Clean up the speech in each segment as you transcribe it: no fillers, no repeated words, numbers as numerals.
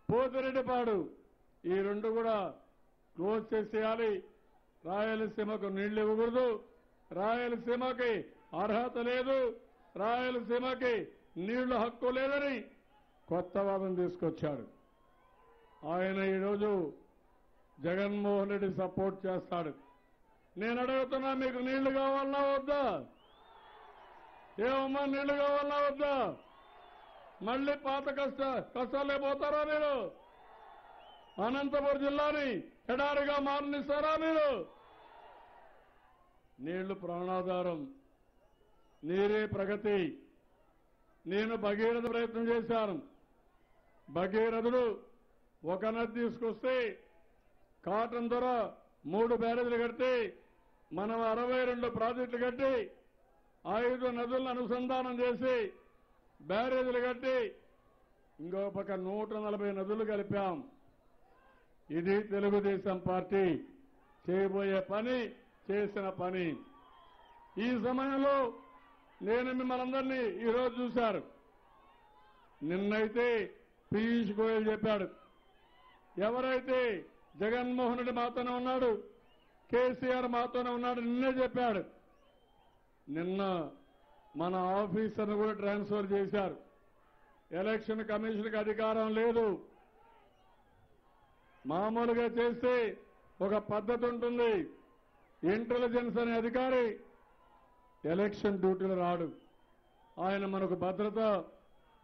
పోతిరెడ్డిపాడు ఈ రెండు కూడా క్లోజ్ చేసేయాలి. రాయలసీమకు నీళ్లు ఇవ్వకూడదు, రాయలసీమకి అర్హత లేదు, రాయలసీమకి నీళ్లు హక్కు లేదని కొత్త వాదం తీసుకొచ్చాడు. ఆయన ఈరోజు జగన్మోహన్ రెడ్డి సపోర్ట్ చేస్తాడు. నేను అడుగుతున్నా, మీకు నీళ్లు కావాలన్నా వద్దా? ఏమమ్మా, నీళ్లు కావాలన్నా వద్దా? మళ్లీ పాత కష్టాలే పోతారా మీరు? అనంతపురం జిల్లాని ఎడారిగా మారనిస్తారా మీరు? నీళ్లు ప్రాణాధారం, నీరే ప్రగతి. నేను భగీరథ ప్రయత్నం చేశాను. భగీరథుడు ఒక నది తీసుకొస్తే కాటన్ ధర 3 బ్యారేజీలు కట్టి మనం 62 ప్రాజెక్టులు కట్టి 5 నదులను అనుసంధానం చేసి బ్యారేజీలు కట్టి ఇంకో పక్క 140 నదులు కలిపాం. ఇది తెలుగుదేశం పార్టీ చేయబోయే పని, చేసిన పని. ఈ సమయంలో నేను మిమ్మల్ని ఈరోజు చూశారు. నిన్నైతే పీయూష్ గోయల్ చెప్పాడు, ఎవరైతే జగన్మోహన్ రెడ్డి మాతోనే ఉన్నాడు, కేసీఆర్ మాతోనే ఉన్నాడు, నిన్నే చెప్పాడు. నిన్న మన ఆఫీసర్ను కూడా ట్రాన్స్ఫర్ చేశారు. ఎలక్షన్ కమిషన్కి అధికారం లేదు. మామూలుగా చేస్తే ఒక పద్ధతి ఉంటుంది. ఇంటెలిజెన్స్ అనే అధికారి ఎలక్షన్ డ్యూటీలో రాడు. ఆయన మనకు భద్రత,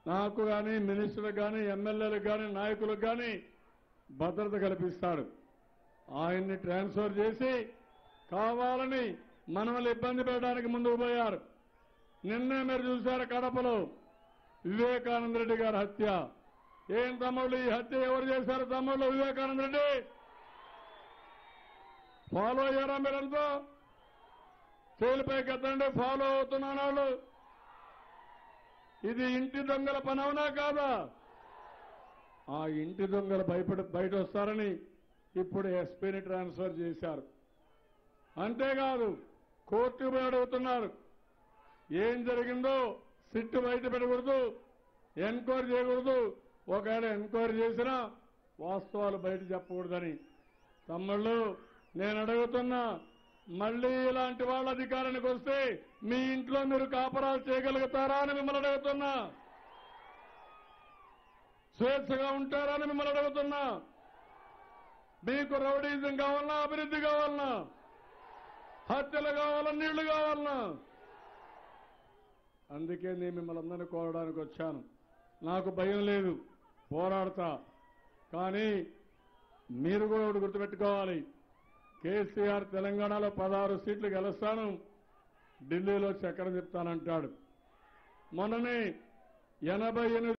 నాకు కానీ, మినిస్టర్లకు కానీ, ఎమ్మెల్యేలకు కానీ, నాయకులకు కానీ భద్రత కల్పిస్తాడు. ఆయన్ని ట్రాన్స్ఫర్ చేసి కావాలని మనల్ని ఇబ్బంది పెట్టడానికి ముందుకు పోయారు. నిన్నే మీరు చూశారు కడపలో వివేకానంద రెడ్డి గారి హత్య. ఏం తమ్ముళ్ళు, ఈ హత్య ఎవరు చేశారు తమ్ముళ్ళు? వివేకానంద రెడ్డి. ఫాలో అయ్యారా మీరంతా? చేలిపైకి ఎత్తండి, ఫాలో అవుతున్నాడు. ఇది ఇంటి దొంగల పని అవునా కాదా? ఆ ఇంటి దొంగలు బయట వస్తారని ఇప్పుడు ఎస్పీని ట్రాన్స్ఫర్ చేశారు. అంతేకాదు కోర్టుకు పోయి అడుగుతున్నారు, ఏం జరిగిందో సిట్టు బయట పెట్టకూడదు, ఎంక్వైరీ చేయకూడదు, ఒకవేళ ఎంక్వైరీ చేసినా వాస్తవాలు బయట చెప్పకూడదని. తమ్ముళ్ళు, నేను అడుగుతున్నా, మళ్లీ ఇలాంటి వాళ్ళ అధికారానికి వస్తే మీ ఇంట్లో మీరు కాపరాలు చేయగలుగుతారా అని మిమ్మల్ని అడుగుతున్నా. స్వేచ్ఛగా ఉంటారా అని మిమ్మల్ని అడుగుతున్నా. మీకు రౌడీజం కావాలన్నా, అభివృద్ధి కావాలన్నా, హత్యలు కావాలన్నా, నీళ్లు కావాలన్నా? అందుకే నేను మిమ్మల్ని అందరినీ కోరడానికి వచ్చాను. నాకు భయం లేదు, పోరాడతా. కానీ మీరు కూడా ఒకటి గుర్తుపెట్టుకోవాలి, కేసీఆర్ తెలంగాణలో 16 సీట్లు గెలుస్తాను, ఢిల్లీలో చక్రం చెప్తానంటాడు. మొన్ననే 88